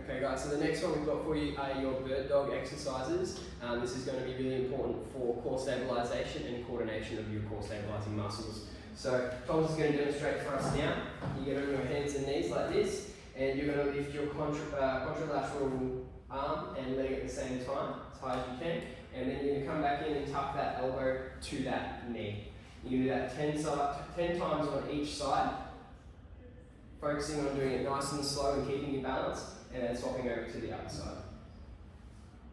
Okay guys, so the next one we've got for you are your bird dog exercises. This is going to be really important for core stabilisation and coordination of your core stabilising muscles. So Thomas is going to demonstrate for us now. You get on your hands and knees like this, and you're going to lift your contralateral arm and leg at the same time, as high as you can, and then you're going to come back in and tuck that elbow to that knee. You do that 10 times on each side, focusing on doing it nice and slow and keeping your balance, and then swapping over to the other side.